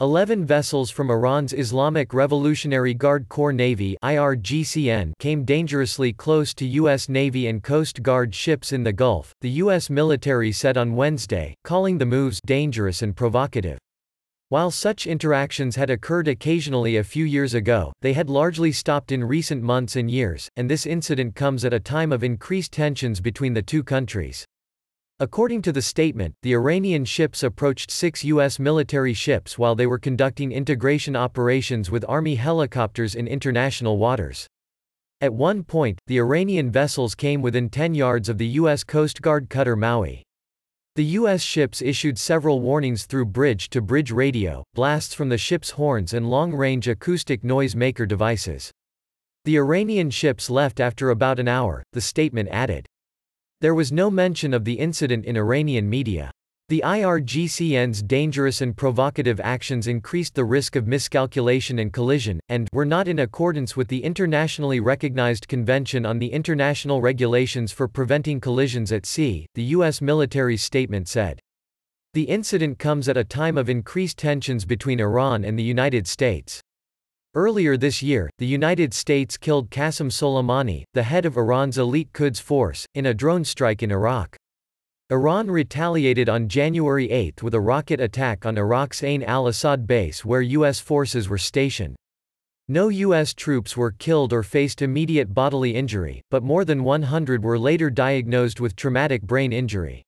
11 vessels from Iran's Islamic Revolutionary Guard Corps Navy (IRGCN) came dangerously close to U.S. Navy and Coast Guard ships in the Gulf, the U.S. military said on Wednesday, calling the moves dangerous and provocative. While such interactions had occurred occasionally a few years ago, they had largely stopped in recent months and years, and this incident comes at a time of increased tensions between the two countries. According to the statement, the Iranian ships approached 6 U.S. military ships while they were conducting integration operations with Army helicopters in international waters. At one point, the Iranian vessels came within 10 yards of the U.S. Coast Guard cutter Maui. The U.S. ships issued several warnings through bridge-to-bridge radio, blasts from the ship's horns and long-range acoustic noise maker devices. The Iranian ships left after about an hour, the statement added. There was no mention of the incident in Iranian media. The IRGCN's dangerous and provocative actions increased the risk of miscalculation and collision, and were not in accordance with the internationally recognized Convention on the International Regulations for Preventing Collisions at Sea, the U.S. military's statement said. The incident comes at a time of increased tensions between Iran and the United States. Earlier this year, the United States killed Qasem Soleimani, the head of Iran's elite Quds force, in a drone strike in Iraq. Iran retaliated on January 8 with a rocket attack on Iraq's Ain al-Assad base where U.S. forces were stationed. No U.S. troops were killed or faced immediate bodily injury, but more than 100 were later diagnosed with traumatic brain injury.